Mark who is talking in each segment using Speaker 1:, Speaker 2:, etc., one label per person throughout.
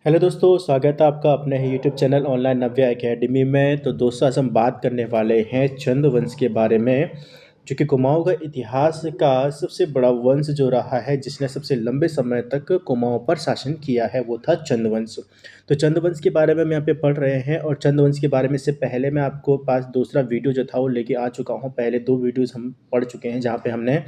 Speaker 1: Hello दोस्तों, स्वागत है आपका अपने ही यूट्यूब चैनल ऑनलाइन नव्या एकेडमी में। तो दोस्तों, आज हम बात करने वाले हैं चंद वंश के बारे में, जो कि कुमाऊं का इतिहास का सबसे बड़ा वंश जो रहा है, जिसने सबसे लंबे समय तक कुमाऊं पर शासन किया है, वो था चंद वंश। तो चंद वंश के बारे में हम यहाँ पे पढ़ रहे हैं, और चंद वंश के बारे में से पहले मैं आपको पास दूसरा वीडियो जो था वो लेके आ चुका हूँ। पहले दो वीडियोज़ हम पढ़ चुके हैं, जहाँ पे हमने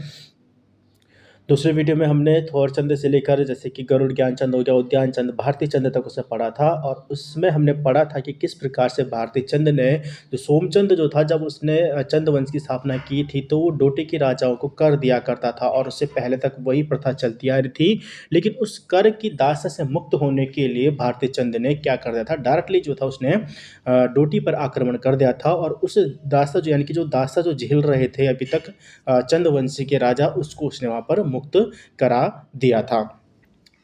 Speaker 1: दूसरे वीडियो में हमने थोरचंद से लेकर जैसे कि गरुड़ ज्ञानचंद हो गया, उद्यान चंद, भारती चंद तक उसे पढ़ा था। और उसमें हमने पढ़ा था कि किस प्रकार से भारती चंद ने, जो सोमचंद जो था, जब उसने चंद वंश की स्थापना की थी, तो वो डोटे के राजाओं को कर दिया करता था, और उससे पहले तक वही प्रथा चलती आ रही थी। लेकिन उस कर की दास्ता से मुक्त होने के लिए भारती चंद ने क्या कर दिया था, डायरेक्टली जो था उसने डोटी पर आक्रमण कर दिया था। और उस दास्ता जो, यानी कि जो दास्ता जो झेल रहे थे अभी तक चंद वंशी के राजा, उसको उसने वहाँ पर मुक्त करा दिया था।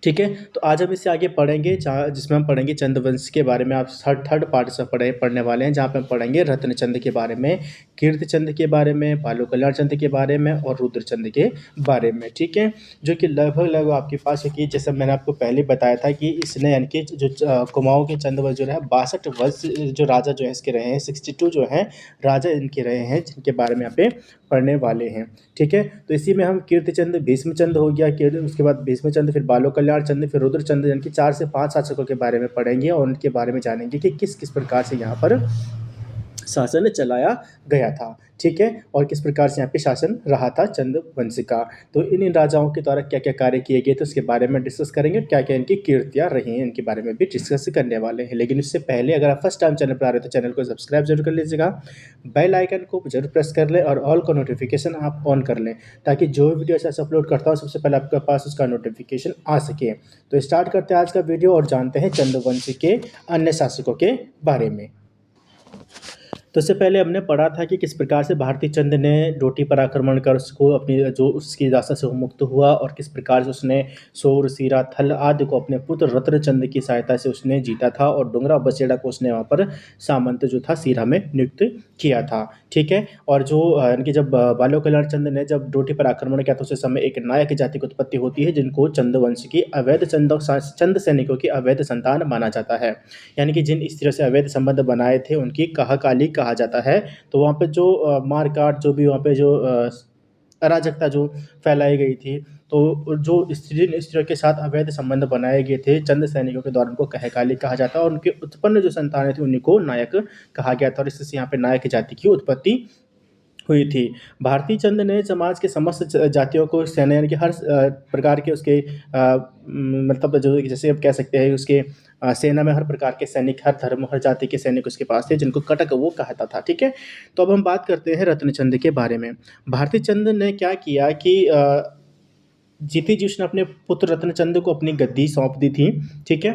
Speaker 1: ठीक है, तो आज हम इससे आगे पढ़ेंगे, जहाँ जिसमें हम पढ़ेंगे चंद्रवंश के बारे में। आप थर्ड थर्ड पार्ट से पढ़ने वाले हैं, जहाँ पे हम पढ़ेंगे रत्नचंद के बारे में, कीर्तिचंद के बारे में, बालो कल्याण चंद के बारे में, और रुद्रचंद के बारे में। ठीक है, जो कि लगभग लगभग आपके पास है कि जैसे मैंने आपको पहले बताया था कि इसने, यानी कि जो कुमाऊं के चंद्रवंश जो है 62 वर्ष जो राजा जो है इसके रहे हैं, 62 जो हैं राजा इनके रहे हैं, जिनके बारे में यहाँ पे पढ़ने वाले हैं। ठीक है, तो इसी में हम कीर्तिचंद, भीष्मचंद हो गया, उसके बाद भीष्मचंद, फिर बालो कल्याण चंद, फिर रुद्रचंद, यानी कि 4 से 5 शासकों के बारे में पढ़ेंगे, और उनके बारे में जानेंगे कि किस किस प्रकार से यहाँ पर शासन चलाया गया था। ठीक है, और किस प्रकार से यहाँ पे शासन रहा था चंद वंश का। तो इन राजाओं के द्वारा क्या क्या कार्य किए गए थे उसके बारे में डिस्कस करेंगे, क्या क्या इनकी कीर्तियाँ रही हैं इनके बारे में भी डिस्कस करने वाले हैं। लेकिन इससे पहले, अगर आप फर्स्ट टाइम चैनल पर आ रहे हैं, तो चैनल को सब्सक्राइब जरूर कर लीजिएगा, बेल आइकन को जरूर प्रेस कर लें, और ऑल का नोटिफिकेशन आप ऑन कर लें, ताकि जो भी वीडियो ऐसा अपलोड करता हूँ सबसे पहले आपके पास उसका नोटिफिकेशन आ सके। तो स्टार्ट करते हैं आज का वीडियो, और जानते हैं चंद्रवंश के अन्य शासकों के बारे में। तो इससे पहले हमने पढ़ा था कि किस प्रकार से भारती चंद ने डोटी पर आक्रमण कर उसको अपनी, जो उसकी दास्ता से वो मुक्त हुआ, और किस प्रकार से उसने सोर, सीरा, थल आदि को अपने पुत्र रत्नचंद की सहायता से उसने जीता था, और डुंगरा बसेड़ा को उसने वहाँ पर सामंत जो था सीरा में नियुक्त किया था। ठीक है, और जो यानी कि जब बालो कल्याण चंद ने जब डोटी पर आक्रमण किया, तो उस समय एक नायक जाति की उत्पत्ति होती है, जिनको चंद्रवंश की अवैध चंद सैनिकों की अवैध संतान माना जाता है। यानी कि जिन स्त्रियों से अवैध संबंध बनाए थे उनकी कहाकाली कहा जाता है। तो वहाँ पे जो मारकाट, जो भी वहाँ पे जो अराजकता जो फैलाई गई थी, तो जो जिन स्त्रियों के साथ अवैध संबंध बनाए गए थे चंद सैनिकों के द्वारा, उनको कहाकाली कहा जाता है, और उनके उत्पन्न जो संतानें थी उन्हीं को नायक कहा गया था, और इससे यहाँ पे नायक जाति की उत्पत्ति हुई थी। भारती चंद ने समाज के समस्त जातियों को, सेना, यानी कि हर प्रकार के उसके मतलब जो, जैसे आप कह सकते हैं उसके सेना में हर प्रकार के सैनिक, हर धर्म, हर जाति के सैनिक उसके पास थे, जिनको कटक वो कहता था। ठीक है, तो अब हम बात करते हैं रत्नचंद के बारे में। भारती चंद ने क्या किया कि जीती जी उसने अपने पुत्र रत्नचंद को अपनी गद्दी सौंप दी थी। ठीक है,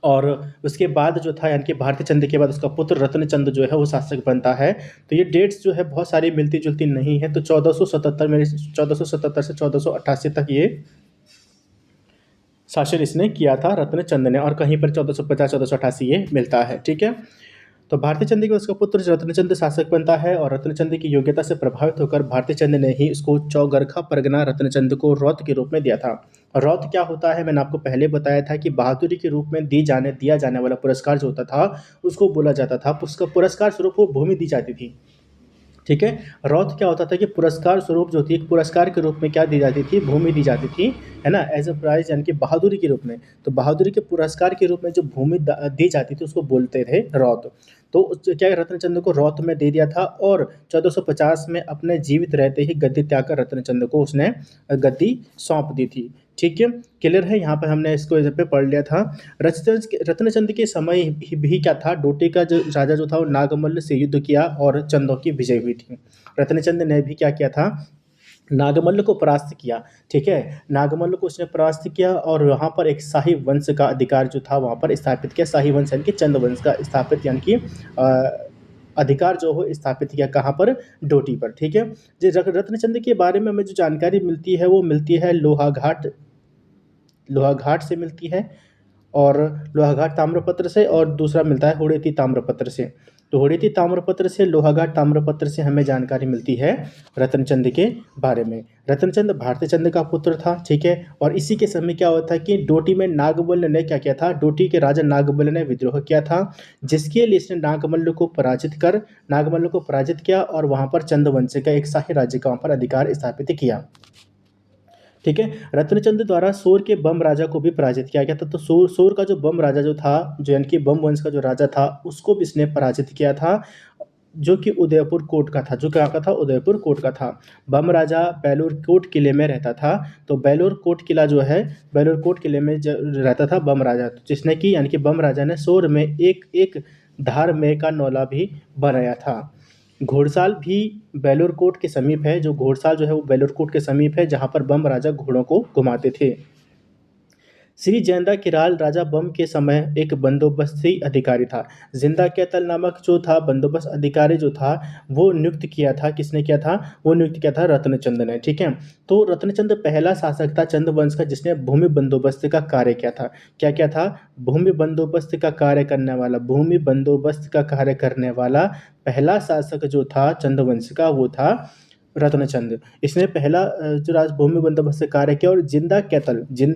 Speaker 1: और उसके बाद जो था, यानी कि भारती चंद के बाद उसका पुत्र रत्नचंद जो है वो शासक बनता है। तो ये डेट्स जो है बहुत सारी मिलती जुलती नहीं है। तो 1477 में, 1477 से 1488 तक ये शासन इसने किया था रत्नचंद ने, और कहीं पर 1450 1488 ये मिलता है। ठीक है, तो भारती चंद के उसका पुत्र रत्नचंद शासक बनता है, और रत्नचंद की योग्यता से प्रभावित होकर भारती चंद ने ही उसको चौगरखा परगना रत्नचंद को रौत के रूप में दिया था। रौत क्या होता है, मैंने आपको पहले बताया था कि बहादुरी के रूप में दिया जाने वाला पुरस्कार जो होता था, उसको बोला जाता था, उसका पुरस्कार स्वरूप वो भूमि दी जाती थी। ठीक है, रौत क्या होता था कि पुरस्कार स्वरूप जो थी, एक पुरस्कार के रूप में क्या दी जाती थी, भूमि दी जाती थी, है ना, एज अ प्राइज, यानी कि बहादुरी के रूप में। तो बहादुरी के पुरस्कार के रूप में जो भूमि दी जाती थी उसको बोलते थे रौत। तो क्या रत्नचंद को रौत में दे दिया था, और 1450 में अपने जीवित रहते ही गद्दी त्याग कर रत्नचंद को उसने गद्दी सौंप दी थी। ठीक है, क्लियर है, यहाँ पर हमने इसको इधर पे पढ़ लिया था। रत्नचंद के समय भी क्या था, डोटे का जो राजा जो था वो नागमल्ल से युद्ध किया, और चंदों की विजय हुई थी। रत्नचंद ने भी क्या किया था, नागमल्ल को परास्त किया। ठीक है, नागमल्ल को उसने परास्त किया, और वहाँ पर एक शाही वंश का अधिकार जो था वहाँ पर स्थापित किया। शाही वंश यानी कि चंद वंश का स्थापित, यानी कि अधिकार जो हो स्थापित किया, कहाँ पर, डोटी पर। ठीक है, रत्नचंद के बारे में हमें जो जानकारी मिलती है वो मिलती है लोहाघाट से मिलती है, और लोहाघाट ताम्रपत्र से, और दूसरा मिलता है हुड़ेती ताम्रपत्र से। तो होड़ेती ताम्रपत्र से, लोहाघाट ताम्रपत्र से हमें जानकारी मिलती है रत्नचंद के बारे में। रत्नचंद भारती चंद का पुत्र था, ठीक है। और इसी के समय क्या होता है कि डोटी में नागमल्ल ने क्या किया था, डोटी के राजा नागमल्ल ने विद्रोह किया था, जिसके लिए इसने नागमल्ल को पराजित किया और वहां पर चंद्रवंश का एक शाही राज्य का वहां पर अधिकार स्थापित किया, ठीक है। रत्नचंद द्वारा सोर के बम राजा को भी पराजित किया गया था। तो सोर का जो बम राजा जो था, जो यानी कि बम वंश का जो राजा था, उसको भी इसने पराजित किया था, जो कि उदयपुर कोट का था, जो क्या का था, उदयपुर कोट का था। बम राजा बेलूर कोट किले में रहता था। तो बेलूर कोट किला जो है, बेलूर कोट किले में रहता था बम राजा, जिसने कि यानी कि बम राजा ने सोर में एक एक धार में का नौला भी बनाया था। घोड़साल भी बेलूर कोट के समीप है, जो घोड़साल जो है वो बेलूर कोट के समीप है, जहाँ पर बम राजा घोड़ों को घुमाते थे। श्री जैंदा किराल राजा बम के समय एक बंदोबस्ती अधिकारी था। जिंदा कैतल नामक जो था बंदोबस्त अधिकारी जो था, वो नियुक्त किया था, किसने किया था, वो नियुक्त किया था रत्नचंद ने, ठीक है। तो रत्नचंद पहला शासक था चंद्रवंश का जिसने भूमि बंदोबस्त का कार्य किया था। क्या क्या था, भूमि बंदोबस्त का कार्य करने वाला, भूमि बंदोबस्त का कार्य करने वाला पहला शासक जो था चंद्रवंश का, वो था रत्नचंद। इसने पहला जो भूमि बंदोबस्त कार्य किया। और जिंदा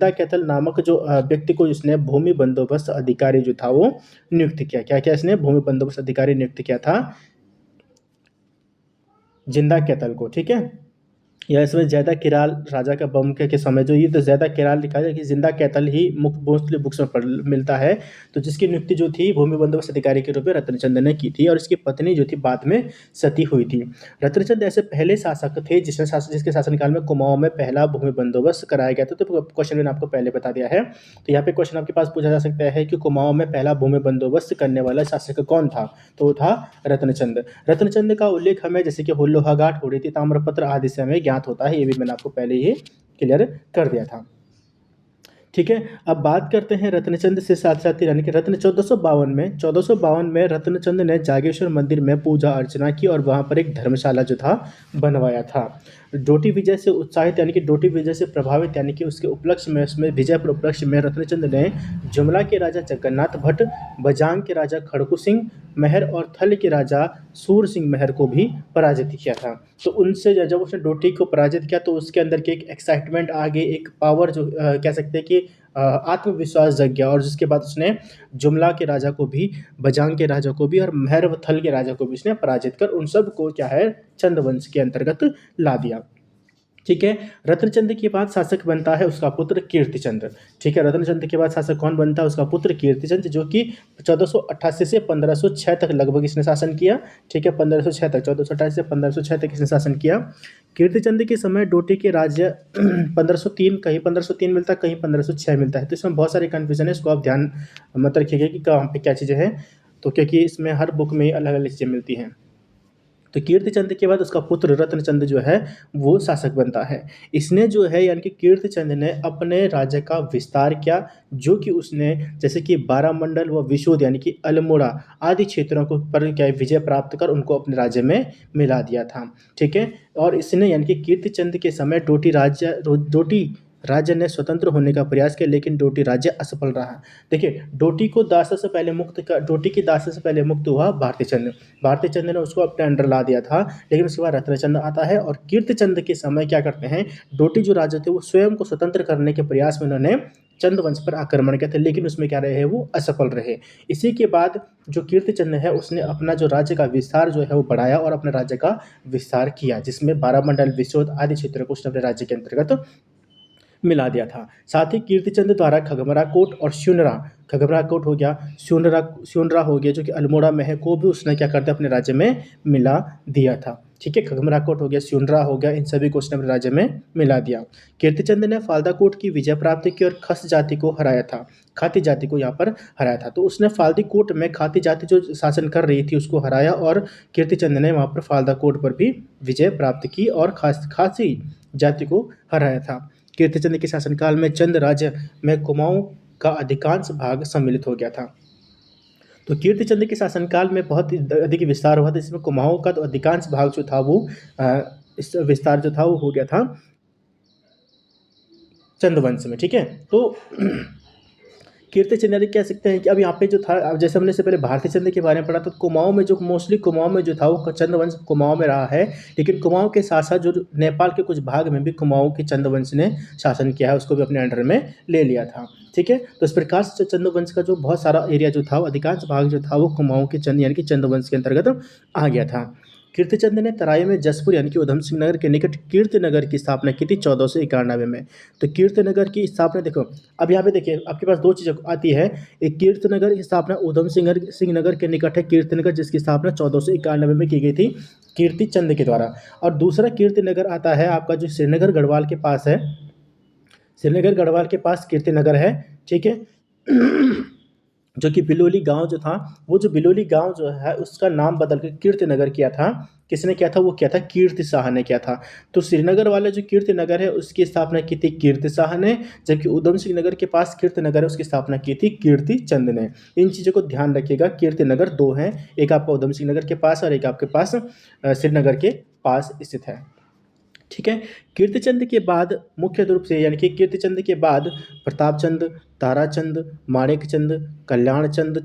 Speaker 1: कैथल नामक जो व्यक्ति को इसने भूमि बंदोबस्त अधिकारी जो था वो नियुक्त किया। क्या क्या इसने भूमि बंदोबस्त अधिकारी नियुक्त किया था, जिंदा कैथल को, ठीक है। या इसमें ज़्यादा किराल राजा का बम के समय जो ये तो ज़्यादा किराल लिखा है कि जिंदा कैथल ही मुख्य मोस्टली बुक्स में पढ़ मिलता है। तो जिसकी नियुक्ति जो थी भूमि बंदोबस्त अधिकारी के रूप में रत्नचंद ने की थी, और इसकी पत्नी जो थी बाद में सती हुई थी। रत्नचंद ऐसे पहले शासक थे जिसके शासनकाल में कुमाऊं में पहला भूमि बंदोबस्त कराया गया था। तो क्वेश्चन मैंने आपको पहले बता दिया है। तो यहाँ पे क्वेश्चन आपके पास पूछा जा सकता है कि कुमाऊं में पहला भूमि बंदोबस्त करने वाला शासक कौन था, तो वो था रत्नचंद। रत्नचंद का उल्लेख हमें जैसे कि लोहाघाट, होड़ेती ताम्रपत्र आदि से हमें ज्ञात होता है। ये भी मैंने आपको पहले ही क्लियर कर दिया था, ठीक है। अब बात करते हैं रत्नचंद से साथ साथ यानी कि रत्न 1452 में रत्नचंद ने जागेश्वर मंदिर में पूजा अर्चना की और वहां पर एक धर्मशाला जो था बनवाया था। डोटी विजय से उत्साहित यानी कि डोटी विजय से प्रभावित यानी कि उसके उपलक्ष्य में, उसमें विजय पर उपलक्ष्य में रत्नचंद ने जुमला के राजा जगन्नाथ भट्ट, बजांग के राजा खड़कू सिंह मेहर और थल के राजा सूर सिंह मेहर को भी पराजित किया था। तो उनसे जब उसने डोटी को पराजित किया तो उसके अंदर की एक एक्साइटमेंट आ गई, एक पावर जो कह सकते हैं कि आत्मविश्वास जग गया। और जिसके बाद उसने जुमला के राजा को भी, बजांग के राजा को भी और मेहर व थल के राजा को भी उसने पराजित कर उन सब को क्या है, चंद्रवंश के अंतर्गत ला दिया, ठीक है। रत्नचंद के बाद शासक बनता है उसका पुत्र कीर्तिचंद, ठीक है। रत्नचंद के बाद शासक कौन बनता है, उसका पुत्र कीर्तिचंद, जो कि 1488 से 1506 तक लगभग इसने शासन किया, ठीक है। 1506 तक, 1488 से 1506 तक इसने शासन किया। कीर्तिचंद के समय डोटी के राज्य 1503, कहीं 1503 मिलता है, कहीं 1506 मिलता है। तो इसमें बहुत सारे कन्फ्यूजन है, इसको आप ध्यान मत रखिएगा कि कहाँ पे क्या चीज़ें हैं, तो क्योंकि इसमें हर बुक में अलग अलग चीज़ें मिलती हैं। तो कीर्तिचंद के बाद उसका पुत्र रत्नचंद जो है वो शासक बनता है। इसने जो है यानी कि कीर्तिचंद ने अपने राज्य का विस्तार किया, जो कि उसने जैसे कि बारामंडल व विशोद यानी कि अल्मोड़ा आदि क्षेत्रों को पर क्या है, विजय प्राप्त कर उनको अपने राज्य में मिला दिया था, ठीक है। और इसने यानी कि कीर्तिचंद के समय डोटी राज्य ने स्वतंत्र होने का प्रयास किया, लेकिन डोटी राज्य असफल रहा। देखिए, डोटी की दासता से पहले मुक्त हुआ भारती चंद ने उसको अपने अंडर ला दिया था। लेकिन उसके बाद रत्नचंद आता है और कीर्तिचंद के समय क्या करते हैं, डोटी जो राजा थे वो स्वयं को स्वतंत्र करने के प्रयास में उन्होंने चंद्रवंश पर आक्रमण किया था, लेकिन उसमें क्या रहे, वो असफल रहे। इसी के बाद जो कीर्तिचंद है उसने अपना जो राज्य का विस्तार जो है वो बढ़ाया और अपने राज्य का विस्तार किया, जिसमें बारामंडल, विशोद आदि क्षेत्रों को उसने अपने राज्य के अंतर्गत मिला दिया था। साथ ही कीर्तिचंद द्वारा खगमरा कोट और खगमरा कोट हो गया, स्यूनरा हो गया, जो कि अल्मोड़ा में है, को भी उसने क्या कर दिया, अपने राज्य में मिला दिया था, ठीक है। खगमरा कोट हो गया, स्यूनरा हो गया, इन सभी को उसने अपने राज्य में मिला दिया। कीर्तिचंद ने फाल्दा कोट की विजय प्राप्त की और खस जाति को हराया था, खाती जाति को यहाँ पर हराया था। तो उसने फाल्दी कोट में खाती जाति जो शासन कर रही थी उसको हराया, और कीर्तिचंद ने वहाँ पर फाल्दा कोट पर भी विजय प्राप्त की और खासी जाति को हराया था। कीर्तिचंद के शासनकाल में चंद राज्य में कुमाऊं का अधिकांश भाग सम्मिलित हो गया था। तो कीर्तिचंद के शासनकाल में बहुत ही अधिक विस्तार हुआ था, इसमें कुमाऊं का तो अधिकांश भाग जो था वो इस विस्तार जो था वो हो गया था चंद्रवंश में, ठीक है। तो कीर्तिचंद यानी कह सकते हैं कि अब यहाँ पे जो था, अब जैसे हमने इससे पहले भारतीय चंद के बारे में पढ़ा, तो कुमाऊं में जो मोस्टली कुमाऊं में जो था वो चंद्रवंश कुमाऊं में रहा है। लेकिन कुमाऊं के साथ साथ जो नेपाल के कुछ भाग में भी कुमाऊं के चंद्रवंश ने शासन किया है, उसको भी अपने अंडर में ले लिया था। ठीक है, तो इस प्रकार से जो चंद्रवंश का जो बहुत सारा एरिया जो था, वो अधिकांश भाग जो था वो कुमाऊं के चंद यानी कि चंद्रवंश के अंतर्गत आ गया था। कीर्तिचंद ने तराई में जसपुर यानी कि उधम सिंह नगर के निकट कीर्तिनगर की स्थापना की थी 1491 में। तो कीर्तिनगर की स्थापना देखो, अब यहाँ पे देखिए आपके पास दो चीज़ें आती है। एक कीर्तिनगर की स्थापना उधम सिंह नगर के निकट है कीर्तिनगर, जिसकी स्थापना 1491 में की गई थी कीर्तिचंद के द्वारा। और दूसरा कीर्तिनगर आता है आपका जो श्रीनगर गढ़वाल के पास है, श्रीनगर गढ़वाल के पास कीर्तिनगर है। ठीक है जो कि बिलोली गांव जो था, वो जो बिलोली गांव जो है उसका नाम बदल कर कीर्तिनगर किया था। किसने किया था? वो किया था कीर्ति शाह ने किया था। तो श्रीनगर वाला जो कीर्तिनगर है उसकी स्थापना की थी कीर्ति शाह ने, जबकि उधम सिंह नगर के पास कीर्तिनगर है उसकी स्थापना की थी कीर्ति चंद ने। इन चीज़ों को ध्यान रखिएगा, कीर्तिनगर दो हैं, एक आपका उधम सिंह नगर के पास और एक आपके पास श्रीनगर के पास स्थित है। ठीक है, कीर्तिचंद के बाद मुख्य रूप से यानी कि कीर्तिचंद के बाद प्रतापचंद, ताराचंद, माणिकचंद, कल्याणचंद,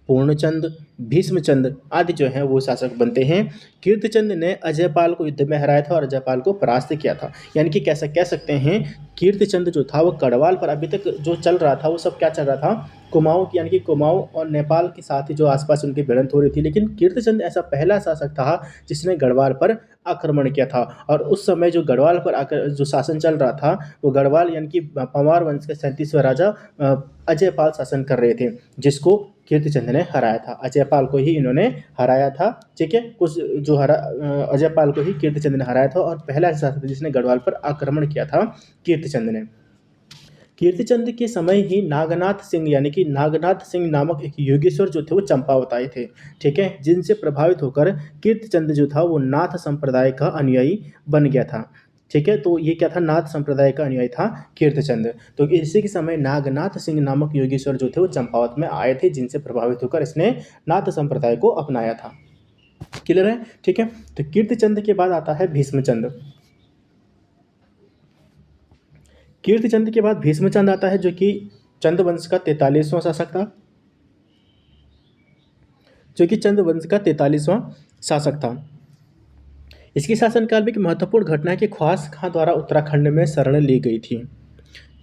Speaker 1: पूर्णचंद, भीष्मचंद आदि जो हैं वो शासक बनते हैं। कीर्तिचंद ने अजयपाल को युद्ध में हराया था और अजयपाल को परास्त किया था। यानी कि कैसा कह सकते हैं, कीर्तिचंद जो था वो गढ़वाल पर अभी तक जो चल रहा था वो सब क्या चल रहा था, कुमाऊं यानी कि कुमाऊं और नेपाल के साथ ही जो आसपास उनकी भिड़ंत हो रही थी। लेकिन कीर्तिचंद ऐसा पहला शासक था जिसने गढ़वाल पर आक्रमण किया था। और उस समय जो गढ़वाल पर जो शासन चल रहा था वो गढ़वाल यानी कि पंवार वंश के 37वें राजा अजयपाल शासन कर रहे थे, जिसको कीर्तिचंद ने हराया था। अजयपाल को ही इन्होंने हराया था। ठीक है, कुछ जो अजयपाल को ही कीर्तिचंद ने हराया था और पहला शासक जिसने गढ़वाल पर आक्रमण किया था कीर्तिचंद ने। कीर्तिचंद के समय ही नागनाथ सिंह यानी कि नागनाथ सिंह नामक एक योगेश्वर जो थे वो चंपावत आए थे। ठीक है, जिनसे प्रभावित होकर कीर्तिचंद जो था वो नाथ संप्रदाय का अनुयायी बन गया था। ठीक है, तो ये क्या था, नाथ संप्रदाय का अनुयायी था कीर्तिचंद। तो इसी के समय नागनाथ सिंह नामक योगेश्वर जो थे वो चंपावत में आए थे, जिनसे प्रभावित होकर इसने नाथ संप्रदाय को अपनाया था। क्लियर है? ठीक है, तो कीर्तिचंद के बाद आता है भीष्मचंद। कीर्तिचंद के बाद भीष्मचंद आता है जो कि चंद वंश का 43वां शासक था, जो कि चंद वंश का 43वां शासक था। इसके शासनकाल में एक महत्वपूर्ण घटना है कि ख्वास खां द्वारा उत्तराखंड में शरण ली गई थी।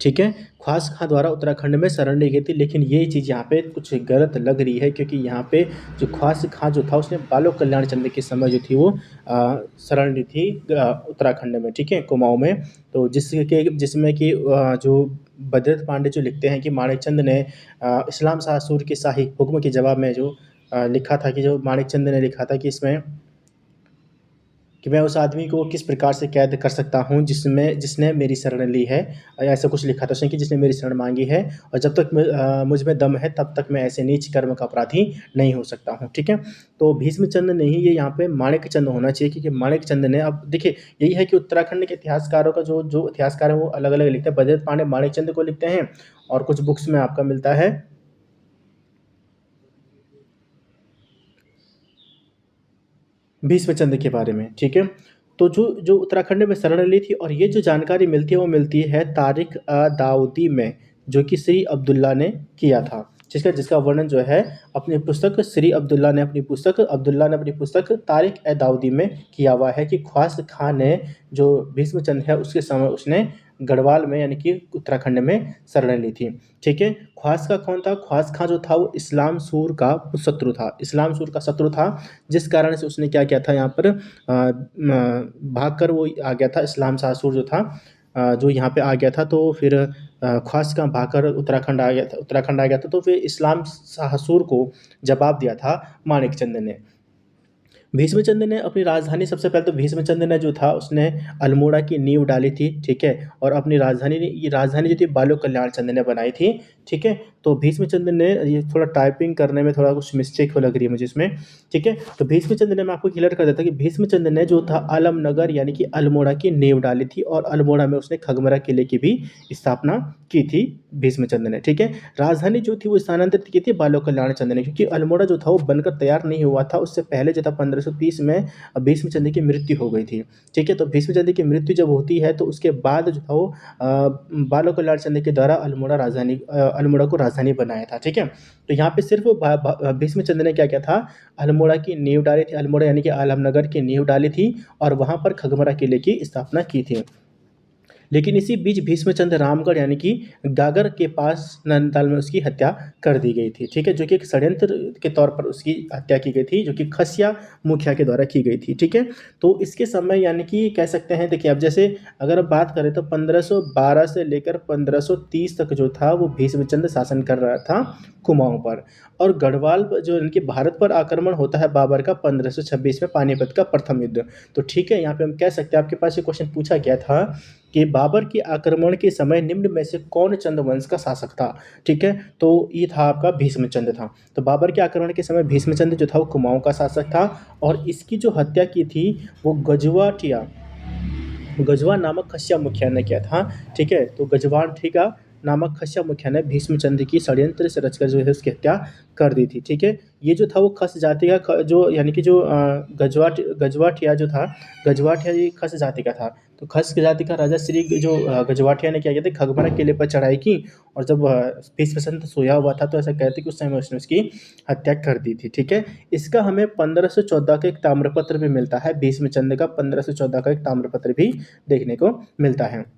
Speaker 1: ठीक है, ख्वास खां द्वारा उत्तराखंड में शरण ली गई थी, लेकिन ये चीज़ यहाँ पे कुछ गलत लग रही है, क्योंकि यहाँ पे जो ख्वास खां जो था उसने बालो कल्याण चंद के समय जो थी वो शरण ली थी उत्तराखंड में। ठीक है, कुमाऊं में। तो जिसमें कि जो भद्रत पांडे जो लिखते हैं कि माणिकचंद ने इस्लाम शाह सूर के शाही हुक्म के जवाब में जो लिखा था, कि जो माणिकचंद ने लिखा था कि इसमें कि मैं उस आदमी को किस प्रकार से कैद कर सकता हूँ जिसने मेरी शरण ली है, ऐसा कुछ लिखा था उसने कि जिसने मेरी शरण मांगी है, और जब तक मुझ में दम है तब तक मैं ऐसे नीच कर्म का अपराधी नहीं हो सकता हूँ। ठीक है, तो भीष्मचंद नहीं, ये यहाँ पे माणिकचंद होना चाहिए, क्योंकि माणिकचंद ने, अब देखिए यही है कि उत्तराखंड के इतिहासकारों का जो इतिहासकार है वो अलग अलग लिखते हैं। भद्रत पांडे माणिकचंद को लिखते हैं, और कुछ बुक्स में आपका मिलता है भीष्मचंद के बारे में। ठीक है, तो जो जो उत्तराखंड में शरण ली थी, और ये जो जानकारी मिलती है वो मिलती है तारिक दाऊदी में, जो कि श्री अब्दुल्ला ने किया था, जिसका वर्णन जो है अपनी पुस्तक अब्दुल्ला ने अपनी पुस्तक तारिक ए दाऊदी में किया हुआ है, कि ख्वास खां ने जो भीष्मचंद है उसके समय उसने गढ़वाल में यानी कि उत्तराखंड में शरण ली थी। ठीक है, ख्वास का कौन था? ख्वास खां जो था वो इस्लाम सूर का शत्रु था, जिस कारण से उसने क्या किया था, यहाँ पर भागकर वो आ गया था। इस्लाम शाह सूर जो था जो यहाँ पे आ गया था, तो फिर ख्वास खां भागकर उत्तराखंड आ गया था। तो फिर इस्लाम शाह सूर को जवाब दिया था माणिकचंद ने। भीष्मचंद ने अपनी राजधानी, सबसे पहले तो भीष्मचंद ने जो था उसने अल्मोड़ा की नींव डाली थी। ठीक है, और अपनी राजधानी जो थी बालो कल्याण चंद ने बनाई थी। ठीक है, तो भीष्मचंद ने, ये थोड़ा टाइपिंग करने में थोड़ा कुछ मिस्टेक हो लग रही है मुझे इसमें। ठीक है, तो भीष्मचंद ने, मैं आपको क्लियर कर देता कि भीष्मचंद ने जो था आलमनगर यानी कि अल्मोड़ा की नींव डाली थी, और अल्मोड़ा में उसने खगमरा किले की भी स्थापना की थी भीष्मचंद ने। ठीक है, राजधानी जो थी वो स्थानांतरित की थी बालो कल्याण चंद ने, क्योंकि अल्मोड़ा जो था वो बनकर तैयार नहीं हुआ था। उससे पहले जो था 1530 में भीष्मचंद्र की मृत्यु हो गई थी। ठीक है, तो भीष्मचंद्र की मृत्यु जब होती है तो उसके बाद जो था वो बालो कल्याण चंद्र के द्वारा अल्मोड़ा को राजधानी बनाया था। ठीक है, तो यहाँ पे सिर्फ भीष्मचंद्र ने क्या किया था, अल्मोड़ा की नींव डाली थी, अल्मोड़ा यानी कि आलमनगर की नींव डाली थी और वहाँ पर खगमरा किले की स्थापना की थी। लेकिन इसी बीच भीष्मचंद्र रामगढ़ यानी कि गागर के पास नैनीताल में उसकी हत्या कर दी गई थी। ठीक है, जो कि एक षड्यंत्र के तौर पर उसकी हत्या की गई थी, जो कि खसिया मुखिया के द्वारा की गई थी। ठीक है, तो इसके समय यानी कि कह सकते हैं, देखिए अब जैसे अगर अब बात करें तो 1512 से लेकर 1530 तक जो था वो भीष्मचंद्र शासन कर रहा था कुमाऊं पर। और गढ़वाल जो इनके भारत पर आक्रमण होता है बाबर का 1526 में, पानीपत का प्रथम युद्ध। तो ठीक है, यहाँ पे हम कह सकते हैं, आपके पास ये क्वेश्चन पूछा गया था कि बाबर के आक्रमण के समय निम्न में से कौन चंद्रवंश का शासक था। ठीक है, तो ये था आपका भीष्मचंद्र था। तो बाबर के आक्रमण के समय भीष्मचंद्र जो था वो कुमाऊं का शासक था और इसकी जो हत्या की थी वो गजवा नामक खस्या मुखिया ने किया था। ठीक है, तो गजवाठिया नामक खस्या मुखिया ने भीष्मचंद्र की षड्यंत्र से रचकर जो है उसकी हत्या कर दी थी। ठीक है, ये जो था वो खस जाति का जो यानी कि जो गजवाठिया जो था, गजवाठिया ये खस जाति का था। तो खस जाति का राजा श्री जो गजवाठिया ने क्या किया था, खगमरा किले पर चढ़ाई की और जब भीष्मचंद्र सोया हुआ था तो ऐसा कहते कि उस समय उसने उसकी हत्या कर दी थी। ठीक है, इसका हमें 1514 का एक ताम्रपत्र भी मिलता है, भीष्मचंद्र का 1514 का एक ताम्रपत्र भी देखने को मिलता है।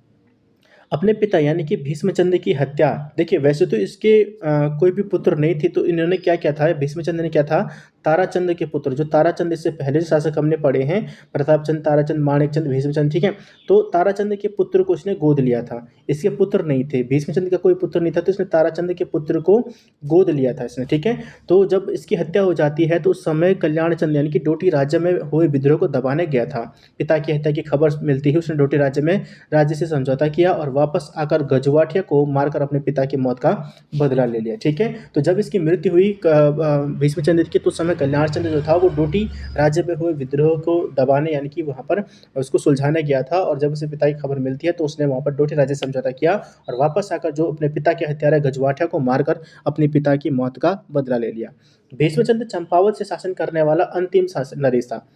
Speaker 1: अपने पिता यानी कि भीष्मचंद्र की हत्या, देखिए वैसे तो इसके कोई भी पुत्र नहीं थे, तो इन्होंने क्या किया था, भीष्मचंद्र ने क्या था, ताराचंद्र के पुत्र, जो ताराचंद्र इससे पहले जो शासक हमने पढ़े हैं, प्रतापचंद, ताराचंद, माणिकचंद, भीष्मचंद्र। ठीक है, तो ताराचंद्र के पुत्र को इसने गोद लिया था, इसके पुत्र नहीं थे, भीष्मचंद्र का कोई पुत्र नहीं था, तो इसने ताराचंद्र के पुत्र को गोद लिया था इसने। ठीक है, तो जब इसकी हत्या हो जाती है तो उस समय कल्याण चंद्र यानी कि डोटी राज्य में हुए विद्रोह को दबाने गया था। पिता की हत्या की खबर मिलती है, उसने डोटी राज्य से समझौता किया और वापस आकर गजवाठिया को मारकर अपने पिता की मौत का बदला ले लिया। ठीक है, तो जब इसकी मृत्यु हुई भीष्मचंद्र की, तो उस समय कल्याण चंद्र जो था वो डोटी राज्य में हुए विद्रोह को दबाने यानी कि वहाँ पर उसको सुलझाने गया था। और जब उसे पिता की खबर मिलती है तो उसने वहाँ पर डोटी राज्य से समझौता किया और वापस आकर जो अपने पिता के हत्यारा गजवाठिया को मारकर अपने पिता की मौत का बदला ले लिया। भीष्मचंद्र चंपावत से शासन करने वाला अंतिम नरेश था।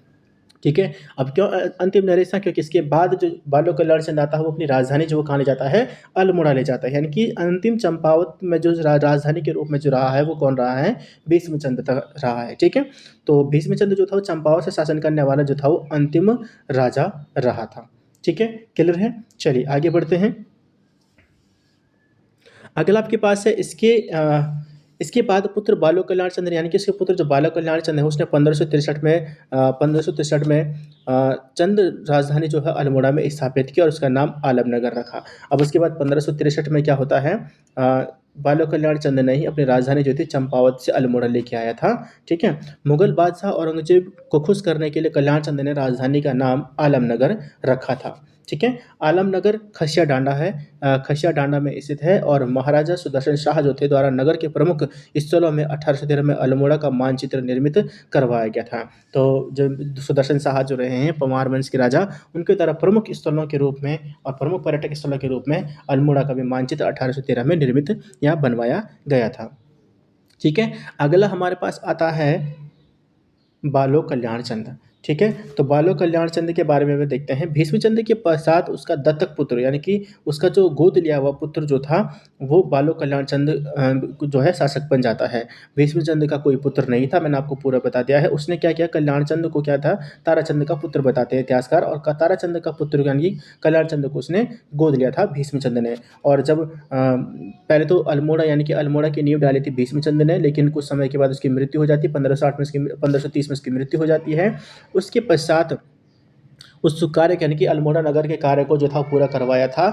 Speaker 1: ठीक है, अब क्यों अंतिम नरेश था, क्योंकि इसके बाद जो बालो कल्याण चंद्र आता है वो अपनी राजधानी जो वो कहाँ ले जाता है, अल्मोड़ा ले जाता है। यानी कि अंतिम चंपावत में जो राजधानी के रूप में जो रहा है वो कौन रहा है, भीष्मचंद्र रहा है। ठीक है, तो भीष्मचंद्र जो था वो चंपावत से शासन करने वाला जो था वो अंतिम राजा रहा था। ठीक है, क्लियर है। चलिए आगे बढ़ते हैं। अगला आपके पास है इसके बाद पुत्र बालो कल्याण चंद्र यानी कि इसके पुत्र जो बालो कल्याण चंद्र है उसने 1563 में चंद राजधानी जो है अल्मोड़ा में स्थापित की और उसका नाम आलमनगर रखा। अब उसके बाद 1563 में क्या होता है, बालो कल्याण चंद्र ने ही अपनी राजधानी जो थी चंपावत से अल्मोड़ा लेके आया था। ठीक है, मुगल बादशाह औरंगजेब को खुश करने के लिए कल्याण चंद्र ने राजधानी का नाम आलमनगर रखा था। ठीक है, आलमनगर खसिया डांडा है, खसिया डांडा में स्थित है और महाराजा सुदर्शन शाह जो थे द्वारा नगर के प्रमुख स्थलों में 1813 में अल्मोड़ा का मानचित्र निर्मित करवाया गया था। तो जो सुदर्शन शाह जो रहे हैं परमार वंश के राजा, उनके द्वारा प्रमुख स्थलों के रूप में और प्रमुख पर्यटक स्थलों के रूप में अल्मोड़ा का भी मानचित्र 1813 में निर्मित या बनवाया गया था। ठीक है, अगला हमारे पास आता है बालो कल्याण चंद्र। ठीक है, तो बालो कल्याण चंद्र के बारे में भी देखते हैं। भीष्मचंद्र के पश्चात उसका दत्तक पुत्र यानी कि उसका जो गोद लिया हुआ पुत्र जो था वो बालो कल्याण चंद्र जो है शासक बन जाता है। भीष्मचंद्र का कोई पुत्र नहीं था, मैंने आपको पूरा बता दिया है। उसने क्या किया, कल्याण चंद्र को क्या था, ताराचंद्र का पुत्र बताते हैं इतिहासकार, और ताराचंद्र का पुत्र यानी कि कल्याण चंद्र को उसने गोद लिया था भीष्मचंद्र ने। और जब पहले तो अल्मोड़ा यानी कि अल्मोड़ा की नींव डाली थी भीष्मचंद्र ने, लेकिन कुछ समय के बाद उसकी मृत्यु हो जाती है, 1530 में उसकी मृत्यु हो जाती है। उसके पश्चात उस कार्य यानी कि अल्मोड़ा नगर के कार्य को जो था पूरा करवाया था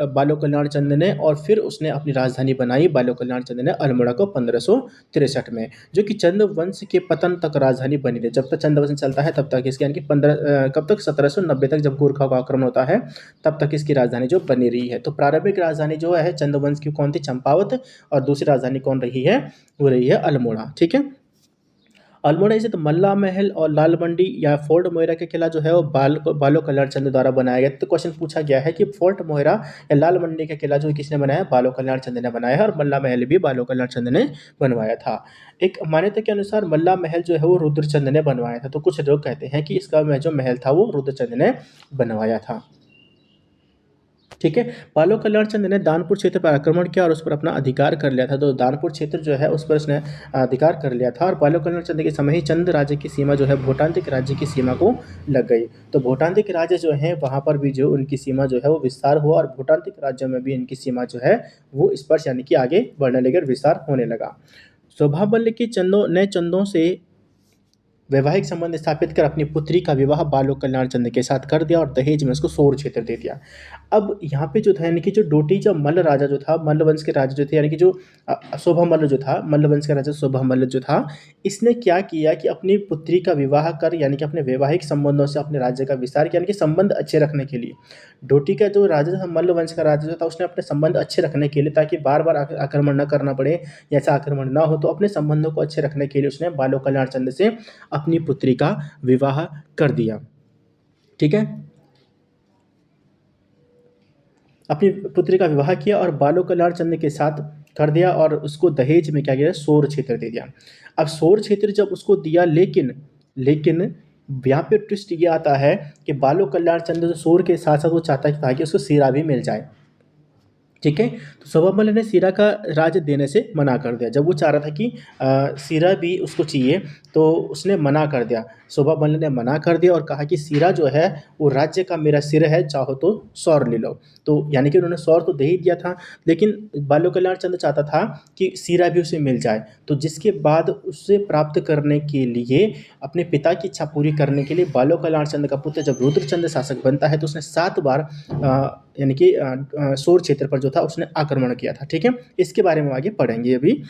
Speaker 1: बालो कल्याण चंद्र ने, और फिर उसने अपनी राजधानी बनाई बालो कल्याण चंद्र ने अल्मोड़ा को 1563 में, जो कि चंद्र वंश के पतन तक राजधानी बनी रही। जब तक चंद्र वंश चलता है तब तक इसकी यानी कि कब तक 1790 तक जब गोरखा का आक्रमण होता है तब तक इसकी राजधानी जो बनी रही है। तो प्रारंभिक राजधानी जो है चंद्र वंश की कौन थी, चंपावत, और दूसरी राजधानी कौन रही है, वो रही है अल्मोड़ा। ठीक है, अल्मोड़ा स्थित मल्ला महल और लाल मंडी या फोर्ट मोइरा का किला जो है वो बालो कल्याण चंद द्वारा बनाया गया। तो क्वेश्चन पूछा गया है कि फोर्ट मोइरा या लाल मंडी का किला जो किसने बनाया, बालो कल्याण चंद ने बनाया है, और मल्ला महल भी बालो कल्याण चंद ने बनवाया था। एक मान्यता के अनुसार मल्ला महल जो है वो रुद्रचंद ने बनवाया था। तो कुछ लोग कहते हैं कि इसका जो महल था वो रुद्रचंद ने बनवाया था। ठीक है। बालो कल्याण चंद ने दानपुर क्षेत्र पर आक्रमण किया और उस पर अपना अधिकार कर लिया था। तो दानपुर क्षेत्र जो है उस पर उसने अधिकार कर लिया था, और बालो कल्याण चंद के समय ही चंद राज्य की सीमा जो है भोटांतिक राज्य की सीमा को लग गई। तो भोटांतिक राज्य जो है वहाँ पर भी जो उनकी सीमा जो है वो विस्तार हुआ, और भोटांतिक राज्यों में भी इनकी सीमा जो है वो स्पर्श यानी कि आगे बढ़ने लगी और विस्तार होने लगा। स्वभाव मल्ल की चंदों से वैवाहिक संबंध स्थापित कर अपनी पुत्री का विवाह बालो कल्याण चंद के साथ कर दिया और दहेज में उसको सोर क्षेत्र दे दिया। अब यहाँ पे जो था यानी कि जो डोटी जो मल्ल राजा जो था, मल्ल वंश के राजा जो थे, यानी कि जो शोभा मल्ल जो था, मल्ल वंश का राजा शोभा मल्ल जो था, इसने क्या किया कि अपनी पुत्री का विवाह कर यानी कि अपने वैवाहिक संबंधों से अपने राज्य का विस्तार किया, यानी कि संबंध अच्छे रखने के लिए। डोटी का जो राजा था, मल्ल वंश का राजा जो था, उसने अपने संबंध अच्छे रखने के लिए, ताकि बार बार आक्रमण न करना पड़े, ऐसा आक्रमण ना हो, तो अपने संबंधों को अच्छे रखने के लिए उसने बालो कल्याण चंद से अपनी पुत्री का विवाह कर दिया। ठीक है। अपनी पुत्री का विवाह किया और बालो कल्याण चंद के साथ कर दिया, और उसको दहेज में क्या किया, सोर क्षेत्र दे दिया। अब सोर क्षेत्र जब उसको दिया, लेकिन लेकिन यहाँ पे ट्विस्ट ये आता है कि बालो कल्याण चंद जो सोर के साथ साथ वो चाहता था कि उसको सीरा भी मिल जाए। ठीक है। तो शोभामल्ल ने सीरा का राज देने से मना कर दिया। जब वो चाह रहा था कि सीरा भी उसको चाहिए, तो उसने मना कर दिया। शोभामल्ल ने मना कर दिया और कहा कि सीरा जो है वो राज्य का मेरा सिर है, चाहो तो सौर ले लो। तो यानी कि उन्होंने सौर तो दे ही दिया था, लेकिन बालो कल्याण चंद चाहता था कि सीरा भी उसे मिल जाए। तो जिसके बाद उसे प्राप्त करने के लिए, अपने पिता की इच्छा पूरी करने के लिए, बालो कल्याण चंद का पुत्र जब रुद्रचंद शासक बनता है, तो उसने 7 बार यानी कि सोर क्षेत्र पर जो था उसने आक्रमण किया था। ठीक है। इसके बारे में आगे पढ़ेंगे अभी।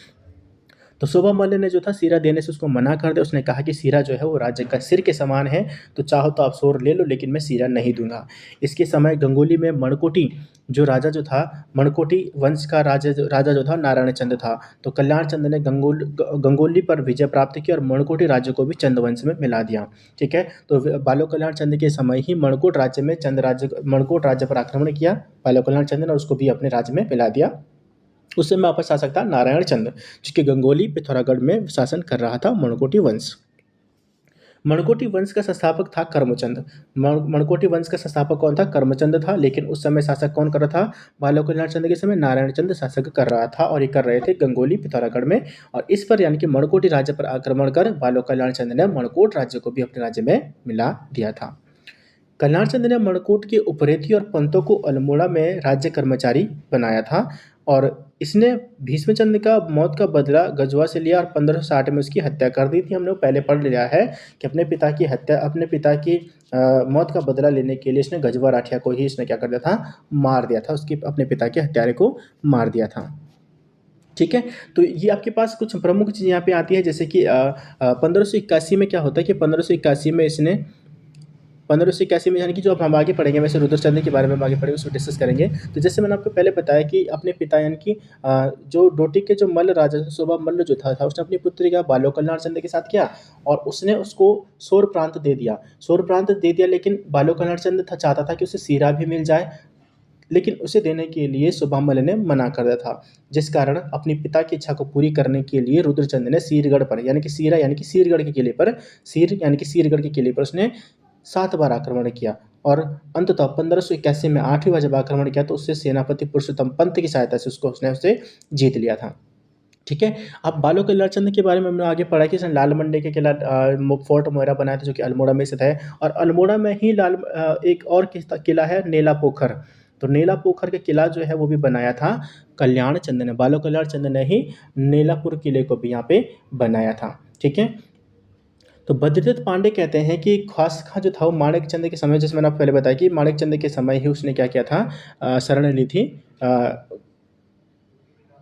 Speaker 1: तो शोभामल्ल ने जो था सीरा देने से उसको मना कर दिया। उसने कहा कि सीरा जो है वो राज्य का सिर के समान है, तो चाहो तो आप सोर ले लो, लेकिन मैं सीरा नहीं दूंगा। इसके समय गंगोली में मणकोटी जो राजा जो था, मणकोटी वंश का राजा जो था नारायण चंद था। तो कल्याण चंद ने गंगोली पर विजय प्राप्त की और मणकोटी राज्य को भी चंद वंश में मिला दिया। ठीक है। तो बालो कल्याण चंद के समय ही मणकोट राज्य पर आक्रमण किया बालो कल्याण चंद ने, और उसको भी अपने राज्य में मिला दिया। उस समय वापस शासक था नारायण चंद, जो कि गंगोली पिथौरागढ़ में शासन कर रहा था मणकोटी वंश। मणकोटी वंश का संस्थापक था कर्मचंद। मणकोटी वंश का संस्थापक कौन था? कर्मचंद था। लेकिन उस समय शासक कौन कर रहा था? बालो कल्याण चंद के समय नारायण चंद शासक कर रहा था, और ये कर रहे थे गंगोली पिथौरागढ़ में। और इस पर यानी कि मणकोटी राज्य पर आक्रमण कर बालो कल्याण चंद ने मणकोट राज्य को भी अपने राज्य में मिला दिया था। कल्याण चंद ने मणकोट के उपरेती और पंतों को अल्मोड़ा में राज्य कर्मचारी बनाया था, और इसने भीष्मचंद का मौत का बदला गजवा से लिया और 1560 में उसकी हत्या कर दी थी। हमने पहले पढ़ लिया है कि अपने पिता की मौत का बदला लेने के लिए इसने गजवा राठिया को ही इसने क्या कर दिया था? मार दिया था। उसकी अपने पिता के हत्यारे को मार दिया था। ठीक है। तो ये आपके पास कुछ प्रमुख चीज़ यहाँ पे आती है, जैसे कि 1581 में क्या होता है कि 1581 में इसने 1581 में, यानी कि जो अब हम आगे पढ़ेंगे, वैसे रुद्रचंद के बारे में हम आगे पढ़ेंगे, उसको डिस्कस करेंगे। तो जैसे मैंने आपको पहले बताया कि अपने पिता यानी कि जो डोटी के जो मल्ल राजा शोभा मल्ल जो था उसने अपनी पुत्री का बालो कल्याण चंद के साथ किया, और उसने उसको सोर प्रांत दे दिया। लेकिन बालो कल्याण चंद चाहता था कि उसे सीरा भी मिल जाए, लेकिन उसे देने के लिए शोभामल्ल ने मना कर दिया था। जिस कारण अपने पिता की इच्छा को पूरी करने के लिए रुद्रचंद ने सीरगढ़ पर, यानी कि सीरा यानी कि सीरगढ़ के किले पर, सीरगढ़ के किले पर उसने 7 बार आक्रमण किया, और अंततः 1581 में 8वीं बार जब आक्रमण किया, तो उससे सेनापति पुरुषोत्तम पंत की सहायता से उसने उसे जीत लिया था। ठीक है। अब बालो कल्याण चंद के बारे में हमने आगे पढ़ा कि इसने लाल मंडी के किला फोर्ट मोइरा बनाया था, जो कि अल्मोड़ा में स्थित है। और अल्मोड़ा में ही एक और किला है, नेला पोखर। तो नेला पोखर का किला जो है वो भी बनाया था कल्याण चंद ने। बालो कल्याण चंद ने ही नेलापुर किले को भी यहाँ पे बनाया था। ठीक है। तो बद्रीदत्त पांडे कहते हैं कि खास खां जो था वो माणिक चंद के समय, जैसे मैंने आपको पहले बताया कि माणिक चंद के समय ही उसने क्या किया था? शरण ली थी,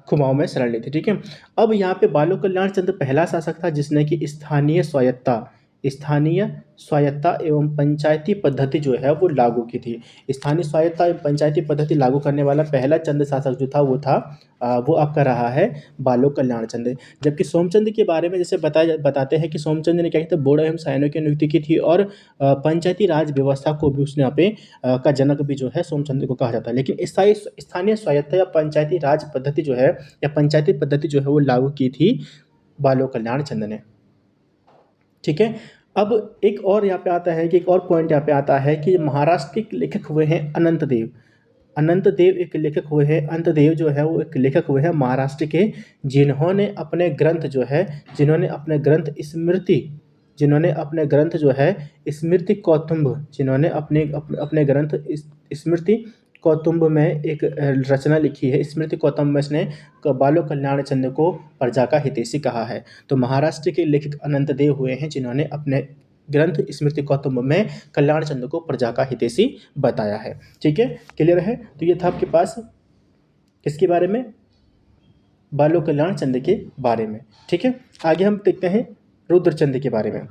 Speaker 1: कुमाऊं में शरण ली थी। ठीक है। अब यहाँ पे बालो कल्याण चंद पहला शासक था जिसने कि स्थानीय स्वायत्तता स्थानीय स्वायत्ता एवं पंचायती पद्धति जो है वो लागू की थी। स्थानीय स्वायत्ता एवं पंचायती पद्धति लागू करने वाला पहला चंद शासक जो था वो आपका रहा है बालोक कल्याण चंद। जबकि सोमचंद के बारे में जैसे बताते हैं कि सोमचंद ने क्या किया था, बोड़ो एवं सैनिकों की नियुक्ति की थी और पंचायती राज व्यवस्था को भी उसने यहाँ पे का जनक भी जो है सोमचंद को कहा जाता है। लेकिन स्थानीय स्वायत्ता या पंचायती राज पद्धति जो है या पंचायती पद्धति जो है वो लागू की थी बालोक कल्याण चंद ने। ठीक है। अब एक और यहाँ पे आता है कि एक और पॉइंट यहाँ पे आता है कि महाराष्ट्र के लेखक हुए हैं अनंत देव। अनंत देव एक लेखक हुए हैं, अंत देव जो है वो एक लेखक हुए हैं महाराष्ट्र के, जिन्होंने अपने ग्रंथ जो है जिन्होंने अपने ग्रंथ जो है स्मृति कौतुंब जिन्होंने अपने ग्रंथ स्मृति कौतुंब में एक रचना लिखी है। स्मृति कौतुंब में इसने बालोक कल्याण चंद को प्रजा का हितैषी कहा है। तो महाराष्ट्र के लेखक अनंत देव हुए हैं जिन्होंने अपने ग्रंथ स्मृति कौतुंब में कल्याण चंद को प्रजा का हितैषी बताया है। ठीक है, क्लियर है। तो ये था आपके पास किसके बारे में, बालोक कल्याण चंद के बारे में। ठीक है, आगे हम देखते हैं रुद्रचंद के बारे में।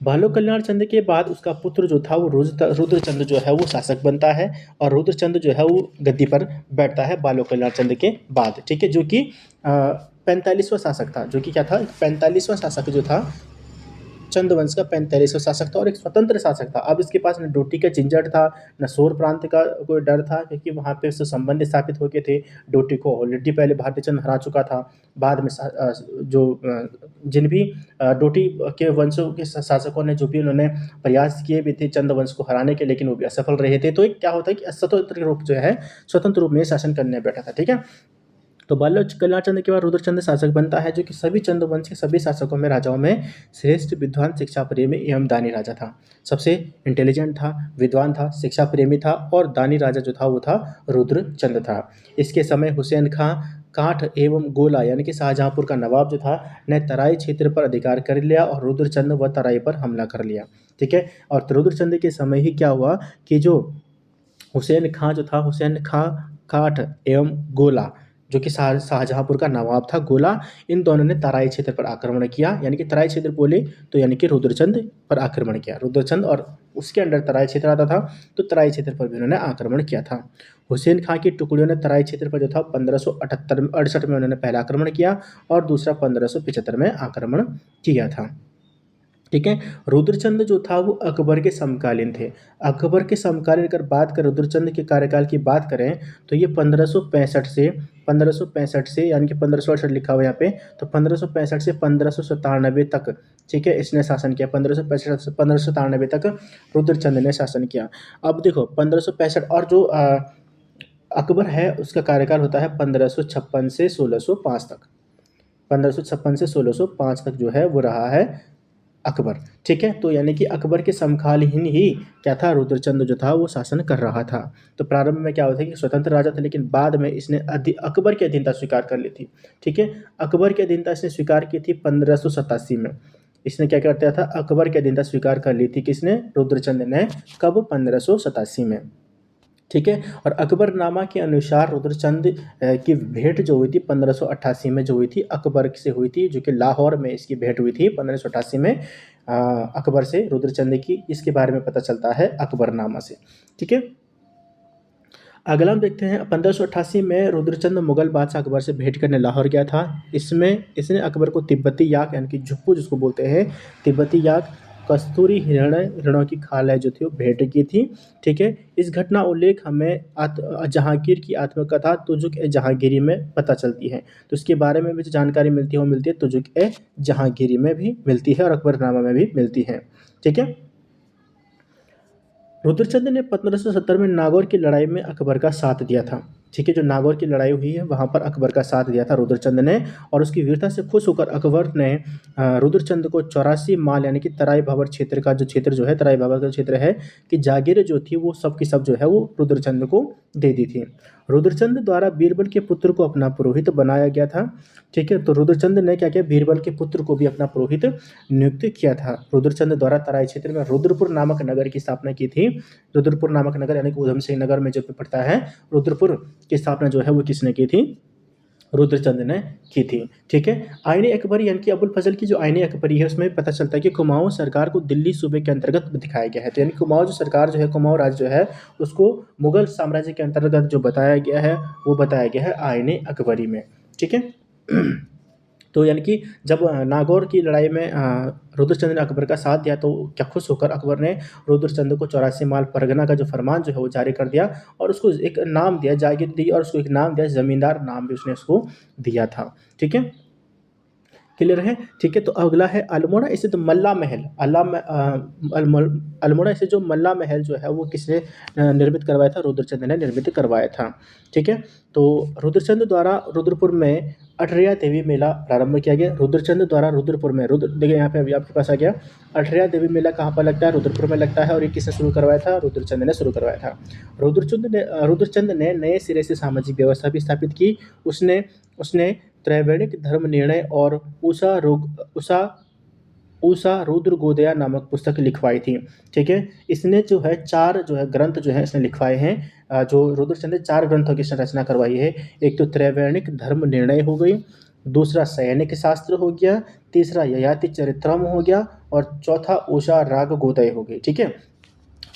Speaker 1: बालोक कल्याण चंद के बाद उसका पुत्र जो था वो रुद्रचंद जो है वो शासक बनता है और रुद्रचंद जो है वो गद्दी पर बैठता है बालोक कल्याण चंद के बाद। ठीक है, जो कि 45वां शासक था, जो कि क्या था, 45वां शासक जो था, चंद वंश का 45वां शासक था और एक स्वतंत्र शासक था। अब इसके पास न डोटी का झंझट था, न शोर प्रांत का कोई डर था, क्योंकि वहाँ पे उससे संबंध स्थापित हो गए थे। डोटी को ऑलरेडी पहले भारतीय चंद हरा चुका था। बाद में जिन भी डोटी के वंशों के शासकों ने जो भी उन्होंने प्रयास किए भी थे चंद वंश को हराने के, लेकिन वो भी असफल रहे थे। तो एक क्या होता है कि स्वतंत्र रूप में शासन करने बैठा था। ठीक है, तो बालोक कल्याण चंद के बाद रुद्रचंद शासक बनता है, जो कि सभी चंद वंश के सभी शासकों में, राजाओं में श्रेष्ठ विद्वान, शिक्षा प्रेमी एवं दानी राजा था। सबसे इंटेलिजेंट था, विद्वान था, शिक्षा प्रेमी था और दानी राजा जो था वो था रुद्रचंद था। इसके समय हुसैन खां काठ एवं गोला यानी कि शाहजहांपुर का नवाब जो था ने तराई क्षेत्र पर अधिकार कर लिया और रुद्रचंद व तराई पर हमला कर लिया। ठीक है, और रुद्रचंद के समय ही क्या हुआ कि जो हुसैन खां जो था, हुसैन खां काठ एवं गोला जो कि शाहजहांपुर का नवाब था, गोला, इन दोनों ने तराई क्षेत्र पर आक्रमण किया। यानी कि तराई क्षेत्र बोले तो यानी कि रुद्रचंद पर आक्रमण किया। रुद्रचंद और उसके अंडर तराई क्षेत्र आता था, तो तराई क्षेत्र पर भी उन्होंने आक्रमण किया था। हुसैन खां की टुकड़ियों ने तराई क्षेत्र पर जो था 1568 में उन्होंने पहला आक्रमण किया और दूसरा 1575 में आक्रमण किया था। ठीक है, रुद्रचंद जो था वो अकबर के समकालीन थे। अकबर के समकालीन अगर बात करें, रुद्रचंद के कार्यकाल की बात करें, तो ये 1565 से यानी कि 1568 लिखा हुआ यहाँ पे, तो 1565 से 1597 तक, ठीक है, इसने शासन किया। 1565 से 1597 तक रुद्रचंद ने शासन किया। अब देखो 1565 और जो अकबर है उसका कार्यकाल होता है 1556 से 1605 तक। 1556 से 1605 तक जो है वो रहा है अकबर। ठीक है, तो यानी कि अकबर के समकालीन ही क्या था, रुद्रचंद जो था वो शासन कर रहा था। तो प्रारंभ में क्या होता है कि स्वतंत्र राजा था, लेकिन बाद में इसने अकबर की अधीनता स्वीकार कर ली थी। ठीक है, अकबर की अधीनता इसने स्वीकार की थी 1587 में। इसने क्या करता था, अकबर की अधीनता स्वीकार कर ली थी किसने, रुद्रचंद ने। कब, 1587 में। ठीक है, और अकबरनामा के अनुसार रुद्रचंद की भेंट जो हुई थी 1588 में जो हुई थी अकबर से हुई थी, जो कि लाहौर में इसकी भेंट हुई थी 1588 में अकबर से रुद्रचंद की। इसके बारे में पता चलता है अकबरनामा से। ठीक है, अगला हम देखते हैं 1588 में रुद्रचंद मुगल बादशाह अकबर से भेंट करने लाहौर गया था। इसने अकबर को तिब्बती याक यानी कि झुप्पू जिसको बोलते हैं, तिब्बती याक, कस्तूरी हिरणों की खाल जो थी वो भेंट की थी। ठीक है, इस घटना उल्लेख हमें जहांगीर की आत्मकथा तुजुक ए जहांगीरी में पता चलती है। तो इसके बारे में भी जो जानकारी मिलती है वो मिलती है तुजुक ए जहांगीरी में भी मिलती है और अकबरनामा में भी मिलती है। ठीक है, रुद्रचंद ने 1570 में नागौर की लड़ाई में अकबर का साथ दिया था। ठीक है, जो नागौर की लड़ाई हुई है वहाँ पर अकबर का साथ दिया था रुद्रचंद ने, और उसकी वीरता से खुश होकर अकबर ने रुद्रचंद को 84 माल यानी कि तराई भाबर क्षेत्र का जो क्षेत्र जो है, तराई भाबर का क्षेत्र है कि जागीर जो थी वो सब की सब जो है वो रुद्रचंद को दे दी थी। रुद्रचंद द्वारा बीरबल के पुत्र को अपना पुरोहित बनाया गया था। ठीक है, तो रुद्रचंद ने क्या किया, बीरबल के पुत्र को भी अपना पुरोहित नियुक्त किया था। रुद्रचंद द्वारा तराई क्षेत्र में रुद्रपुर नामक नगर की स्थापना की थी। रुद्रपुर नामक नगर यानी कि उधम सिंह नगर में जो पड़ता है, रुद्रपुर की स्थापना जो है वो किसने की थी, रुद्रचंद ने की थी। ठीक है, आईने अकबरी यानी कि अबुल फजल की जो आईने अकबरी है उसमें पता चलता है कि कुमाऊं सरकार को दिल्ली सूबे के अंतर्गत दिखाया गया है। तो यानी कुमाऊं जो सरकार जो है, कुमाऊं राज्य जो है उसको मुगल साम्राज्य के अंतर्गत जो बताया गया है वो बताया गया है आईने अकबरी में। ठीक है। तो यानी कि जब नागौर की लड़ाई में रुद्रचंद ने अकबर का साथ दिया तो क्या खुश होकर अकबर ने रुद्रचंद को 84 माल परगना का जो फरमान जो है वो जारी कर दिया और उसको एक नाम दिया, जागीर दी और उसको एक नाम दिया, जमींदार नाम भी उसने उसको दिया था। ठीक है, क्लियर है। ठीक है, तो अगला है अल्मोड़ा स्थित मल्ला महल। अल्मोड़ा स्थित जो मल्ला महल जो है वो किसने निर्मित करवाया था? रुद्रचंद ने निर्मित करवाया था। ठीक है, तो रुद्रचंद द्वारा रुद्रपुर में अठरिया देवी मेला प्रारंभ किया गया। रुद्रचंद द्वारा रुद्रपुर में, रुद्र देखिए यहाँ पे अभी आपके पास आ गया, अठरिया देवी मेला कहाँ पर लगता है? रुद्रपुर में लगता है। और ये किसने शुरू करवाया था? रुद्रचंद ने शुरू करवाया था। रुद्रचंद ने नए सिरे से सामाजिक व्यवस्था भी स्थापित की। उसने उसने त्रैवणिक धर्म निर्णय और उषा उषा रुद्र गोदया नामक पुस्तक लिखवाई थी। ठीक है, इसने जो है 4 जो है ग्रंथ जो है इसने लिखवाए हैं। जो रुद्रचंद ने 4 ग्रंथों की इसने रचना करवाई है। एक तो त्रैवणिक धर्म निर्णय हो गई, दूसरा सैनिक शास्त्र हो गया, तीसरा ययाति चरित्रम हो गया और चौथा उषा राग गोदय हो गई। ठीक है,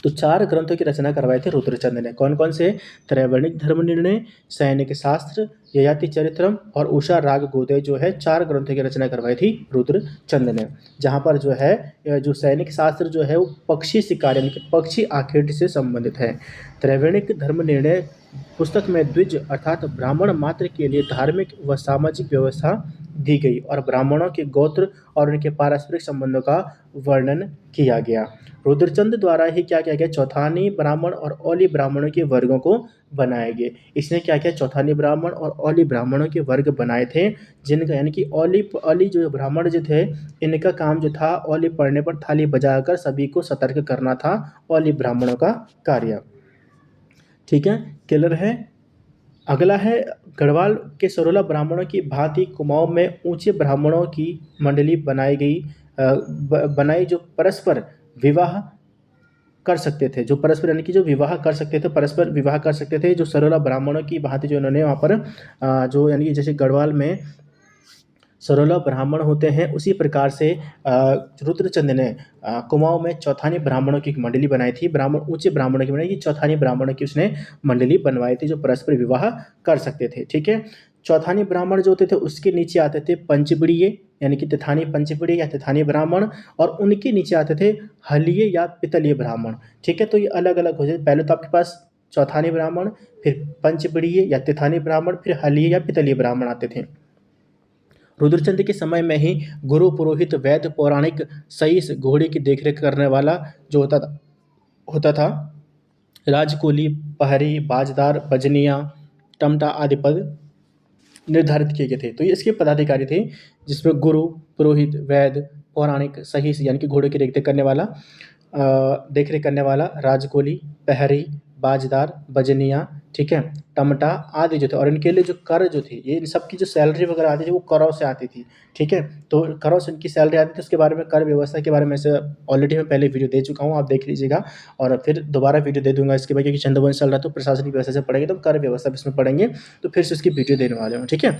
Speaker 1: तो 4 ग्रंथों की रचना करवाए थे रुद्रचंद ने। कौन कौन से? त्रैवर्णिक धर्म निर्णय, सैनिक शास्त्र, ययाति चरित्रम और उषा राग गोदय जो है 4 ग्रंथों की रचना करवाई थी रुद्रचंद ने। जहाँ पर जो है जो सैनिक शास्त्र जो है वो पक्षी शिकार यानी कि पक्षी आखेट से संबंधित है। त्रैवर्णिक धर्म निर्णय पुस्तक में द्विज अर्थात ब्राह्मण मात्र के लिए धार्मिक व सामाजिक व्यवस्था दी गई और ब्राह्मणों के गोत्र और उनके पारस्परिक संबंधों का वर्णन किया गया। रुद्रचंद द्वारा ही क्या किया गया? चौथानी ब्राह्मण और औली ब्राह्मणों के वर्गों को बनाए गए। इसने क्या किया? चौथानी ब्राह्मण और औली ब्राह्मणों के वर्ग बनाए थे, जिनका यानी कि औली जो ब्राह्मण जो थे इनका काम जो था औली पड़ने पर थाली बजाकर सभी को सतर्क करना था, औली ब्राह्मणों का कार्य। ठीक है, क्लियर है। अगला है गढ़वाल के सरोला ब्राह्मणों की भांति कुमाऊं में ऊंचे ब्राह्मणों की मंडली बनाई गई, बनाई जो परस्पर विवाह कर सकते थे, जो परस्पर यानी कि जो विवाह कर सकते थे, परस्पर विवाह कर सकते थे। जो सरोला ब्राह्मणों की भांति जो इन्होंने वहाँ पर जो यानी कि जैसे गढ़वाल में सरोला ब्राह्मण होते हैं उसी प्रकार से रुद्रचंद ने कुमाऊं में चौथानी ब्राह्मणों की एक मंडली बनाई थी। ब्राह्मण ऊंचे ब्राह्मणों की बनाई की चौथानी ब्राह्मणों की उसने मंडली बनवाई थी जो परस्पर विवाह कर सकते थे। ठीक है, चौथानी ब्राह्मण जो होते थे उसके नीचे आते थे पंचबड़ीय यानी कि तिथानी पंचबड़ीय या तिथानी ब्राह्मण, और उनके नीचे आते थे हलीय या पितलीय ब्राह्मण। ठीक है, तो ये अलग अलग हो जाए। पहले तो आपके पास चौथानी ब्राह्मण, फिर पंचबड़ीय या तिथानी ब्राह्मण, फिर हलीय या पितलीय ब्राह्मण आते थे। रुद्रचंद के समय में ही गुरु पुरोहित वैद्य पौराणिक सईस घोड़े की देखरेख करने वाला जो होता था राजकुली, पहरी, बाजदार, बजनिया, टमटा आदि पद निर्धारित किए गए थे। तो ये इसके पदाधिकारी थे जिसमें गुरु पुरोहित वैद्य पौराणिक सहीस यानी कि घोड़े की देखरेख करने वाला राजकोली, पहरी, बाजदार, बजनिया, ठीक है, टमटा आदि जो थे। और इनके लिए जो कर जो थे ये इन सब की जो सैलरी वगैरह आती थी वो करों से आती थी। ठीक है, तो करों से इनकी सैलरी आती थी। उसके बारे में कर व्यवस्था के बारे में से ऑलरेडी मैं पहले वीडियो दे चुका हूँ, आप देख लीजिएगा। और फिर दोबारा वीडियो दे दूंगा इसके बाद, क्योंकि चंद्रवंश चल रहा है तो प्रशासनिक व्यवस्था से पढ़ेंगे तो कर व्यवस्था इसमें पढ़ेंगे, तो फिर से उसकी वीडियो देने वाले हूँ। ठीक है,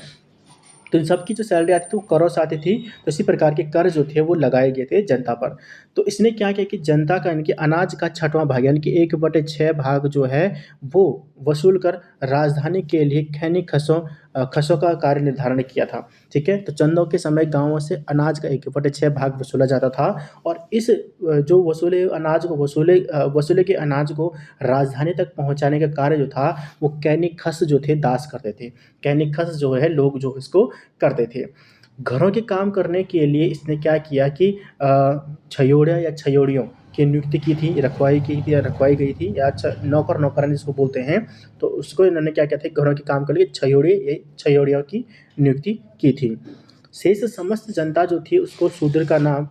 Speaker 1: तो इन सबकी जो सैलरी आती थी वो करों से आती थी। तो इसी प्रकार के कर जो थे वो लगाए गए थे जनता पर। तो इसने क्या किया कि जनता का यानी कि अनाज का 6वां भाग यानी कि 1/6 भाग जो है वो वसूल कर राजधानी के लिए खैनी खसों का कार्य निर्धारण किया था। ठीक है, तो चंदों के समय गांवों से अनाज का 1/6 भाग वसूला जाता था और इस जो वसूले के अनाज को राजधानी तक पहुंचाने का कार्य जो था वो कैनी खस जो थे दास करते थे। कैनी खस जो है लोग जो इसको करते थे। घरों के काम करने के लिए इसने क्या किया कि छयोड़िया या छयोड़ियों की नियुक्ति की थी, रखवाई गई थी, या नौकर नौकरानी जिसको बोलते हैं। तो उसको इन्होंने क्या किया था, घरों के काम के लिए छयोड़ियों की नियुक्ति की थी। शेष समस्त जनता जो थी उसको शूद्र का नाम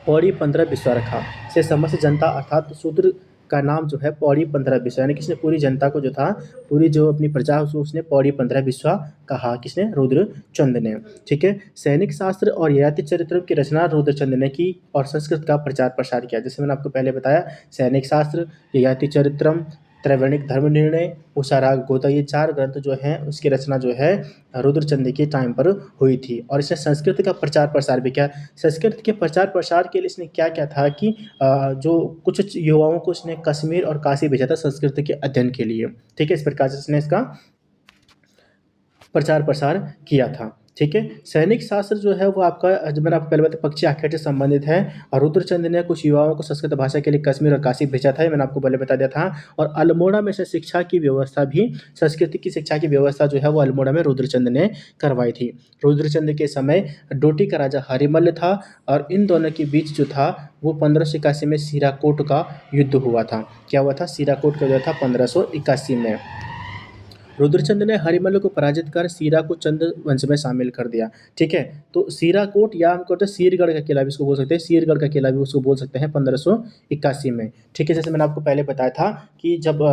Speaker 1: पौड़ी 15 बिस्वा रखा। से समस्त जनता अर्थात शूद्र का नाम जो है पौड़ी 15 बिस्वा, यानी किसने पूरी जनता को जो था, पूरी जो अपनी प्रजा उसने पौड़ी 15 बिस्वा कहा। किसने? रुद्रचंद ने। ठीक है, सैनिक शास्त्र और ययाति चरित्र की रचना रुद्रचंद ने की और संस्कृत का प्रचार प्रसार किया। जैसे मैंने आपको पहले बताया, सैनिक शास्त्र, ययाति चरित्रम, त्रैवर्णिक धर्म निर्णय, उषाराग गोता, ये 4 ग्रंथ जो हैं उसकी रचना जो है रुद्रचंद के टाइम पर हुई थी। और इसने संस्कृत का प्रचार-प्रसार भी किया। संस्कृत के प्रचार-प्रसार के लिए इसने क्या किया था कि जो कुछ युवाओं को इसने कश्मीर और काशी भेजा था संस्कृत के अध्ययन के लिए। ठीक है? इस प्रकार से इसने इसका प्रचार प्रसार किया था। ठीक है? सैनिक शास्त्र जो है वो आपका जो मैंने आपको पहले बताया पक्षी आख्या से संबंधित है। और रुद्रचंद ने कुछ युवाओं को संस्कृत भाषा के लिए कश्मीर और काशी भेजा था, ये मैंने आपको पहले बता दिया था। और अल्मोड़ा में से शिक्षा की व्यवस्था भी, संस्कृत की शिक्षा की व्यवस्था जो है वो अल्मोड़ा में रुद्रचंद ने करवाई थी। रुद्रचंद के समय डोटी का राजा हरिमल्ल था और इन दोनों के बीच जो था वो 1581 में सीराकोट का युद्ध हुआ था। क्या हुआ था? सीराकोट का जो था 1581 में। रुद्रचंद ने हरिमल्ल को पराजित कर सीरा को चंद वंश में शामिल कर दिया। ठीक है? तो सीराकोट या हम कहते हैं सीरगढ़ का किला भी इसको बोल सकते हैं, सीरगढ़ का किला भी उसको बोल सकते हैं 1581 में। ठीक है? जैसे मैंने आपको पहले बताया था कि जब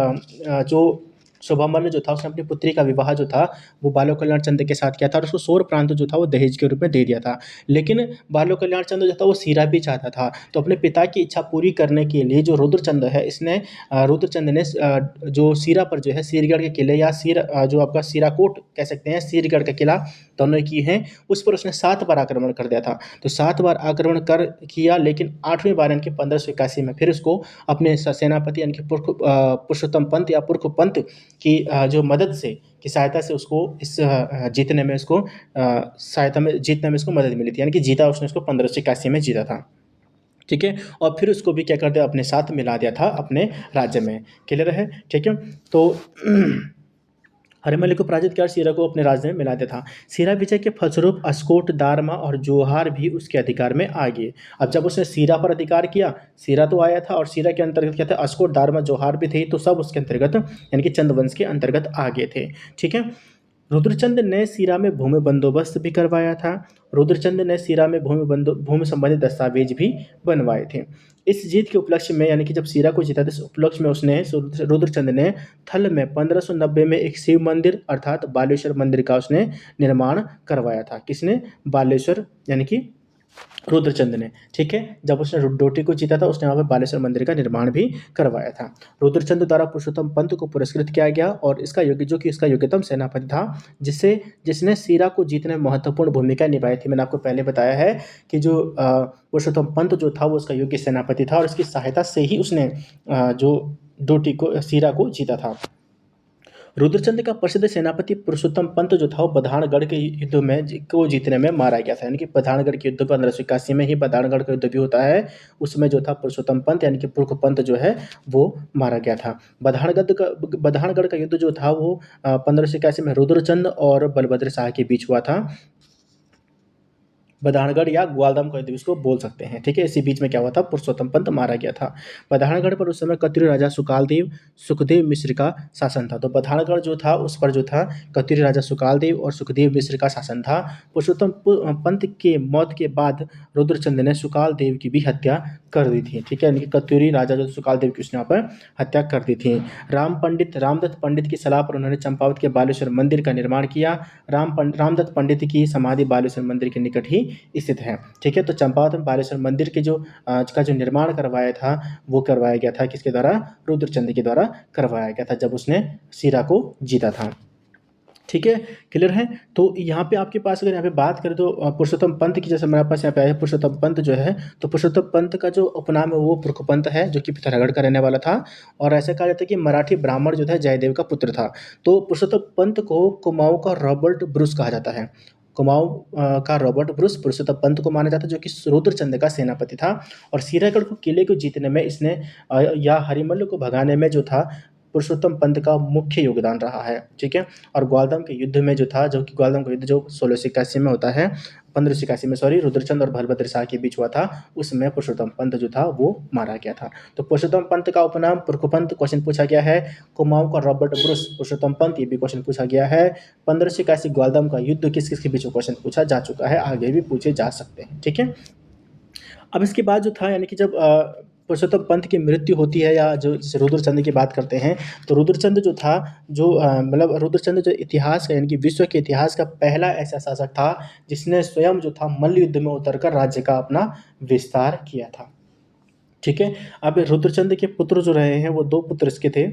Speaker 1: जो शोभामल्ल जो था उसने अपनी पुत्री का विवाह जो था वो बालो कल्याण चंद्र के साथ किया था और उसको सोर प्रांत जो था वो दहेज के रूप में दे दिया था। लेकिन बालो कल्याण चंद्र जो था वो सीरा भी चाहता था, तो अपने पिता की इच्छा पूरी करने के लिए जो रुद्रचंद है इसने रुद्रचंद ने जो सीरा पर जो है सीरगढ़ के किले या जो आपका सीराकोट कह सकते हैं, सीरगढ़ का किला दोनों की हैं, उस पर उसने 7 बार आक्रमण कर दिया था। तो 7 बार आक्रमण कर किया, लेकिन 8वीं बार यानी कि 1581 में फिर उसको अपने सेनापति यानी कि पुरुषोत्तम पंत या पुरख पंत की जो मदद से की सहायता से उसको इस जीतने में उसको जीतने में उसको मदद मिली थी, यानी कि जीता उसने उसको 1581 में जीता था। ठीक है? और फिर उसको भी क्या कर दिया, अपने साथ मिला दिया था अपने राज्य में। क्लियर है? ठीक है? तो हरिमल्ल को पराजित कर सीरा को अपने राज्य में मिला दिया था। सीरा विजय के फलस्वरूप अस्कोट, दारमा और जोहार भी उसके अधिकार में आ गए। अब जब उसने सीरा पर अधिकार किया, सीरा तो आया था और सीरा के अंतर्गत क्या था, अस्कोट, दारमा, जोहार भी थे, तो सब उसके अंतर्गत यानी कि चंद वंश के अंतर्गत आ गए थे। ठीक है? रुद्रचंद ने सीरा में भूमि बंदोबस्त भी करवाया था। रुद्रचंद ने सीरा में भूमि संबंधित दस्तावेज भी बनवाए थे। इस जीत के उपलक्ष्य में यानी कि जब सीरा को जीता था, इस उपलक्ष्य में उसने रुद्रचंद ने थल में 1590 में एक शिव मंदिर अर्थात बालेश्वर मंदिर का उसने निर्माण करवाया था। किसने? बालेश्वर यानी कि रुद्रचंद ने। ठीक है? जब उसने डोटी को जीता था उसने वहाँ पे बालेश्वर मंदिर का निर्माण भी करवाया था। रुद्रचंद द्वारा पुरुषोत्तम पंत को पुरस्कृत किया गया और इसका योग्यतम सेनापति था, जिसने सीरा को जीतने में महत्वपूर्ण भूमिका निभाई थी। मैंने आपको पहले बताया है कि जो पुरुषोत्तम पंत जो था वो उसका योग्य सेनापति था और इसकी सहायता से ही उसने जो सीरा को जीता था। रुद्रचंद का प्रसिद्ध सेनापति पुरुषोत्तम पंत जो था वो बधानगढ़ के युद्ध में को जीतने में मारा गया था, यानी कि बधानगढ़ के युद्ध 1581 में ही बधानगढ़ का युद्ध भी होता है। उसमें जो था पुरुषोत्तम पंत यानी कि पुरख पंत जो है वो मारा गया था। बधानगढ़ का युद्ध जो था वो 1581 में रुद्रचंद और बलभद्र शाह के बीच हुआ था। बधानगढ़ या ग्वालदम का युद्ध इसको बोल सकते हैं। ठीक है? इसी बीच में क्या हुआ था, पुरुषोत्तम पंत मारा गया था। बधानगढ़ पर उस समय कत्यूरी राजा सुखदेव मिश्र का शासन था। तो बधानगढ़ जो था उस पर जो था कत्यूरी राजा सुकालदेव और सुखदेव मिश्र का शासन था। पुरुषोत्तम पंत के मौत के बाद रुद्रचंद ने सुकालदेव की भी हत्या कर दी थी। ठीक है? यानी कि कत्यूरी राजा जो सुकालदेव की उसने यहाँ पर हत्या कर दी थी। रामदत्त पंडित की सलाह पर उन्होंने चंपावत के बालेश्वर मंदिर का निर्माण किया। रामदत्त पंडित की समाधि बालेश्वर मंदिर के निकट ही स्थित है। ठीक है? तो चंपावत में बालेश्वर मंदिर के जो निर्माण करवाया था वो करवाया गया था किसके द्वारा? रुद्रचंद के द्वारा करवाया गया था जब उसने सीरा को जीता था। ठीक है? क्लियर है? तो यहाँ पे आपके पास अगर यहाँ पे बात करें तो पुरुषोत्तम पंत की, जैसे मेरे पास यहाँ पे आया है पुरुषोत्तम पंत जो है, तो पुरुषोत्तम पंत का जो उपनाम है वो पुरख पंत है, जो कि पिथौरागढ़ का रहने वाला था। और ऐसा कहा जाता है कि मराठी ब्राह्मण जो था जयदेव का पुत्र था। तो पुरुषोत्तम पंत को कुमाऊं का रॉबर्ट ब्रूस कहा जाता है। कुमाऊं का रॉबर्ट ब्रूस पुरुषोत्तम पंत को माना जाता है, जो कि रुद्रचंद का सेनापति था। और सीरागढ़ को किले को जीतने में इसने या हरिमल्ल को भगाने में जो था पुरुषोत्तम पंत का मुख्य योगदान रहा है। ठीक है? और ग्वालदम के युद्ध में जो था, जो कि ग्वालदम का युद्ध जो 1681 में होता है, 1581 में सॉरी, रुद्रचंद और बलभद्र शाह के बीच हुआ था, उसमें पुरुषोत्तम पंत जो था वो मारा गया था। तो पुरुषोत्तम पंत का उपनाम पुरख पंत क्वेश्चन पूछा गया है। कुमाऊं का रॉबर्ट ब्रूस पुरुषोत्तम पंत, ये भी क्वेश्चन पूछा गया है। 1581 ग्वालदम का युद्ध किस किस के बीच में क्वेश्चन पूछा जा चुका है, आगे भी पूछे जा सकते हैं। ठीक है? अब इसके बाद जो था यानी कि जब पुरुषोत्तम पंत की मृत्यु होती है या जो रुद्रचंद की बात करते हैं, तो रुद्रचंद जो था मतलब रुद्रचंद जो इतिहास का यानी कि विश्व के इतिहास का पहला ऐसा शासक था जिसने स्वयं जो था मल्ल युद्ध में उतरकर राज्य का अपना विस्तार किया था। ठीक है? अब रुद्रचंद के पुत्र जो रहे हैं वो 2 पुत्र इसके थे।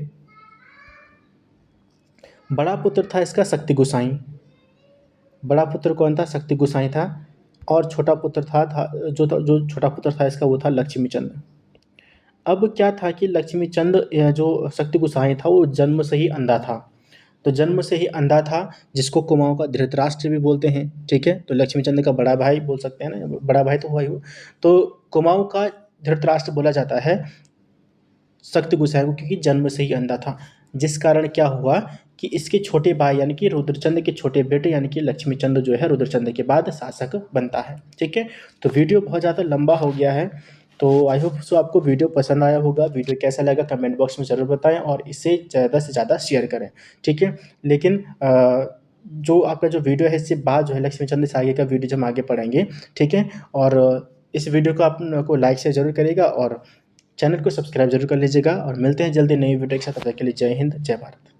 Speaker 1: बड़ा पुत्र था इसका शक्ति गोसाई। बड़ा पुत्र कौन था? शक्ति गोसाई था। और छोटा पुत्र जो छोटा पुत्र था इसका वो था लक्ष्मीचंद। अब क्या था कि लक्ष्मीचंद जो शक्ति गोसाई था वो जन्म से ही अंधा था। तो जन्म से ही अंधा था, जिसको कुमाऊँ का धृतराष्ट्र भी बोलते हैं, ठीक है? तो लक्ष्मीचंद का बड़ा भाई बोल सकते हैं ना, बड़ा भाई तो हुआ ही वो। तो कुमाऊँ का धृतराष्ट्र बोला जाता है शक्ति गोसाई को, क्योंकि जन्म से ही अंधा था। जिस कारण क्या हुआ कि इसके छोटे भाई यानी कि रुद्रचंद के छोटे बेटे यानी कि लक्ष्मीचंद जो है रुद्रचंद के बाद शासक बनता है, ठीक है? तो वीडियो बहुत ज़्यादा लंबा हो गया है, तो आई होप सो आपको वीडियो पसंद आया होगा। वीडियो कैसा लगा कमेंट बॉक्स में ज़रूर बताएं और इसे ज़्यादा से ज़्यादा शेयर करें, ठीक है? लेकिन जो आपका जो वीडियो है इससे बाद जो है लक्ष्मीचंद से आगे का वीडियो जो हम आगे पढ़ेंगे, ठीक है? और इस वीडियो को आप को लाइक शेयर ज़रूर करिएगा और चैनल को सब्सक्राइब जरूर कर लीजिएगा और मिलते हैं जल्दी नई वीडियो के साथ। तब तक के लिए जय हिंद, जय भारत।